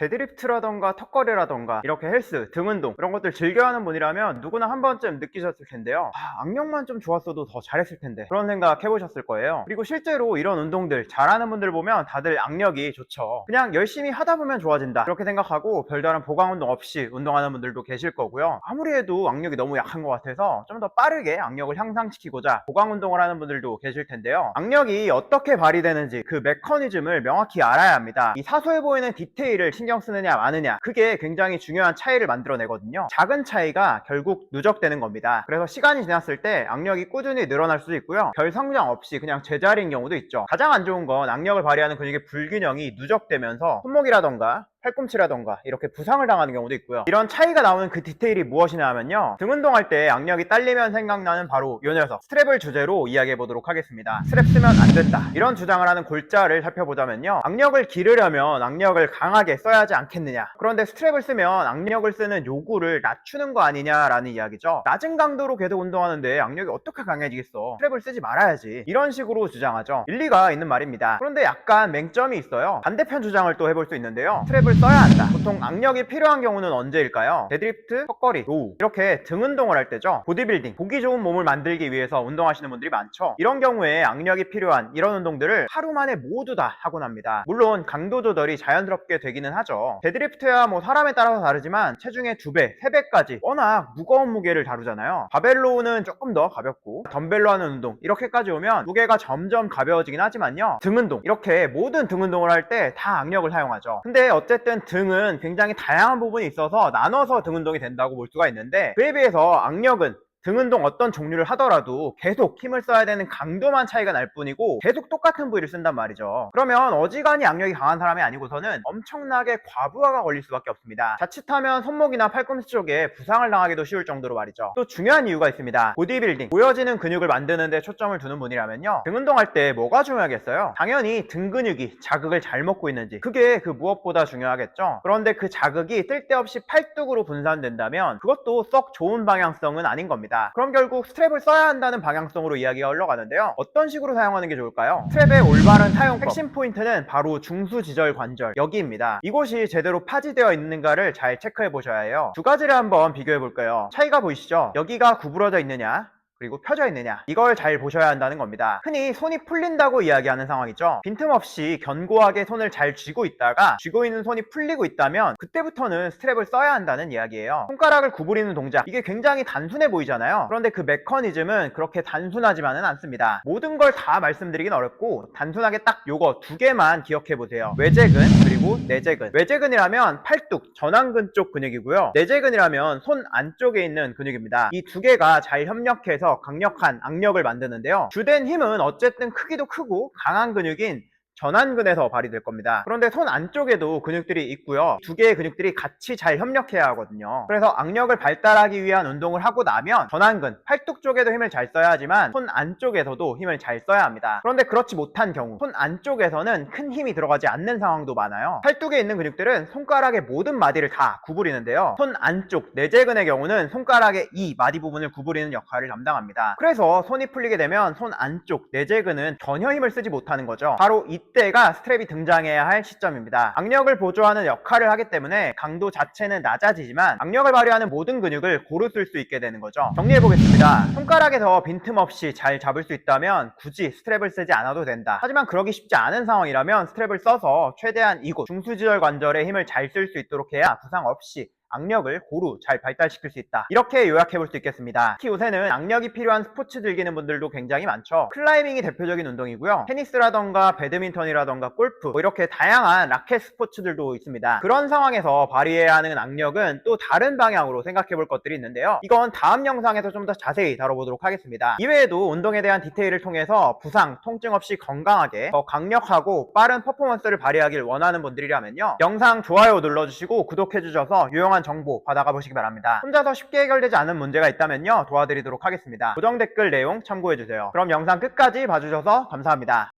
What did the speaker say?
데드리프트라던가 턱걸이라던가 이렇게 헬스, 등 운동 이런 것들 즐겨하는 분이라면 누구나 한 번쯤 느끼셨을 텐데요. 악력만 좀 좋았어도 더 잘했을 텐데 그런 생각 해보셨을 거예요. 그리고 실제로 이런 운동들 잘하는 분들 보면 다들 악력이 좋죠. 그냥 열심히 하다 보면 좋아진다 그렇게 생각하고 별다른 보강 운동 없이 운동하는 분들도 계실 거고요. 아무리 해도 악력이 너무 약한 것 같아서 좀 더 빠르게 악력을 향상시키고자 보강 운동을 하는 분들도 계실 텐데요. 악력이 어떻게 발휘되는지 그 메커니즘을 명확히 알아야 합니다. 이 사소해 보이는 디테일을 신경 쓰느냐 마느냐 그게 굉장히 중요한 차이를 만들어내거든요. 작은 차이가 결국 누적되는 겁니다. 그래서 시간이 지났을 때 악력이 꾸준히 늘어날 수도 있고요. 별 성장 없이 그냥 제자리인 경우도 있죠. 가장 안 좋은 건 악력을 발휘하는 근육의 불균형이 누적되면서 손목이라던가 팔꿈치라던가 이렇게 부상을 당하는 경우도 있고요. 이런 차이가 나오는 그 디테일이 무엇이냐 하면요, 등 운동할 때 악력이 딸리면 생각나는 바로 요 녀석, 스트랩을 주제로 이야기해 보도록 하겠습니다. 스트랩 쓰면 안 된다 이런 주장을 하는 골자를 살펴보자면요, 악력을 기르려면 악력을 강하게 써야 하지 않겠느냐, 그런데 스트랩을 쓰면 악력을 쓰는 요구를 낮추는 거 아니냐라는 이야기죠. 낮은 강도로 계속 운동하는데 악력이 어떻게 강해지겠어, 스트랩을 쓰지 말아야지, 이런 식으로 주장하죠. 일리가 있는 말입니다. 그런데 약간 맹점이 있어요. 반대편 주장을 또 해볼 수 있는데요, 스트랩을 써야 한다. 보통 악력이 필요한 경우는 언제일까요? 데드리프트, 턱걸이, 로우 이렇게 등 운동을 할 때죠. 보디빌딩, 보기 좋은 몸을 만들기 위해서 운동하시는 분들이 많죠. 이런 경우에 악력이 필요한 이런 운동들을 하루 만에 모두 다 하곤 합니다. 물론 강도 조절이 자연스럽게 되기는 하죠. 데드리프트야 뭐 사람에 따라서 다르지만 체중의 2배, 3배까지 워낙 무거운 무게를 다루잖아요. 바벨로우는 조금 더 가볍고 덤벨로 하는 운동 이렇게까지 오면 무게가 점점 가벼워지긴 하지만요, 등 운동 이렇게 모든 등 운동을 할 때 다 악력을 사용하죠. 근데 어쨌든 등은 굉장히 다양한 부분이 있어서 나눠서 등 운동이 된다고 볼 수가 있는데, 그에 비해서 악력은 등 운동 어떤 종류를 하더라도 계속 힘을 써야 되는 강도만 차이가 날 뿐이고 계속 똑같은 부위를 쓴단 말이죠. 그러면 어지간히 악력이 강한 사람이 아니고서는 엄청나게 과부하가 걸릴 수밖에 없습니다. 자칫하면 손목이나 팔꿈치 쪽에 부상을 당하기도 쉬울 정도로 말이죠. 또 중요한 이유가 있습니다. 보디빌딩, 보여지는 근육을 만드는 데 초점을 두는 분이라면요, 등 운동할 때 뭐가 중요하겠어요? 당연히 등 근육이 자극을 잘 먹고 있는지, 그게 그 무엇보다 중요하겠죠. 그런데 그 자극이 쓸데없이 팔뚝으로 분산된다면 그것도 썩 좋은 방향성은 아닌 겁니다. 그럼 결국 스트랩을 써야 한다는 방향성으로 이야기가 흘러가는데요, 어떤 식으로 사용하는 게 좋을까요? 스트랩의 올바른 사용법, 핵심 포인트는 바로 중수지절 관절 여기입니다. 이곳이 제대로 파지되어 있는가를 잘 체크해 보셔야 해요. 두 가지를 한번 비교해 볼까요? 차이가 보이시죠? 여기가 구부러져 있느냐 그리고 펴져 있느냐, 이걸 잘 보셔야 한다는 겁니다. 흔히 손이 풀린다고 이야기하는 상황이죠. 빈틈없이 견고하게 손을 잘 쥐고 있다가 쥐고 있는 손이 풀리고 있다면 그때부터는 스트랩을 써야 한다는 이야기예요. 손가락을 구부리는 동작, 이게 굉장히 단순해 보이잖아요. 그런데 그 메커니즘은 그렇게 단순하지만은 않습니다. 모든 걸 다 말씀드리긴 어렵고 단순하게 딱 요거 두 개만 기억해 보세요. 외제근 그리고 내제근. 외제근이라면 팔뚝 전완근 쪽 근육이고요, 내제근이라면 손 안쪽에 있는 근육입니다. 이 두 개가 잘 협력해서 강력한 악력을 만드는데요, 주된 힘은 어쨌든 크기도 크고 강한 근육인 전완근에서 발휘될 겁니다. 그런데 손 안쪽에도 근육들이 있고요, 두 개의 근육들이 같이 잘 협력해야 하거든요. 그래서 악력을 발달하기 위한 운동을 하고 나면 전완근, 팔뚝 쪽에도 힘을 잘 써야 하지만 손 안쪽에서도 힘을 잘 써야 합니다. 그런데 그렇지 못한 경우, 손 안쪽에서는 큰 힘이 들어가지 않는 상황도 많아요. 팔뚝에 있는 근육들은 손가락의 모든 마디를 다 구부리는데요, 손 안쪽 내제근의 경우는 손가락의 이 마디 부분을 구부리는 역할을 담당합니다. 그래서 손이 풀리게 되면 손 안쪽 내제근은 전혀 힘을 쓰지 못하는 거죠. 바로 이때가 스트랩이 등장해야 할 시점입니다. 악력을 보조하는 역할을 하기 때문에 강도 자체는 낮아지지만 악력을 발휘하는 모든 근육을 고루 쓸 수 있게 되는 거죠. 정리해보겠습니다. 손가락에서 빈틈없이 잘 잡을 수 있다면 굳이 스트랩을 쓰지 않아도 된다. 하지만 그러기 쉽지 않은 상황이라면 스트랩을 써서 최대한 이곳 중수지절 관절에 힘을 잘 쓸 수 있도록 해야 부상 없이 악력을 고루 잘 발달시킬 수 있다, 이렇게 요약해 볼 수 있겠습니다. 특히 요새는 악력이 필요한 스포츠 즐기는 분들도 굉장히 많죠. 클라이밍이 대표적인 운동이고요, 테니스라던가 배드민턴이라던가 골프 뭐 이렇게 다양한 라켓 스포츠들도 있습니다. 그런 상황에서 발휘해야 하는 악력은 또 다른 방향으로 생각해 볼 것들이 있는데요, 이건 다음 영상에서 좀 더 자세히 다뤄보도록 하겠습니다. 이외에도 운동에 대한 디테일을 통해서 부상, 통증 없이 건강하게 더 강력하고 빠른 퍼포먼스를 발휘하길 원하는 분들이라면요, 영상 좋아요 눌러주시고 구독해 주셔서 유용한 정보 받아가 보시기 바랍니다. 혼자서 쉽게 해결되지 않은 문제가 있다면요, 도와드리도록 하겠습니다. 고정 댓글 내용 참고해주세요. 그럼 영상 끝까지 봐주셔서 감사합니다.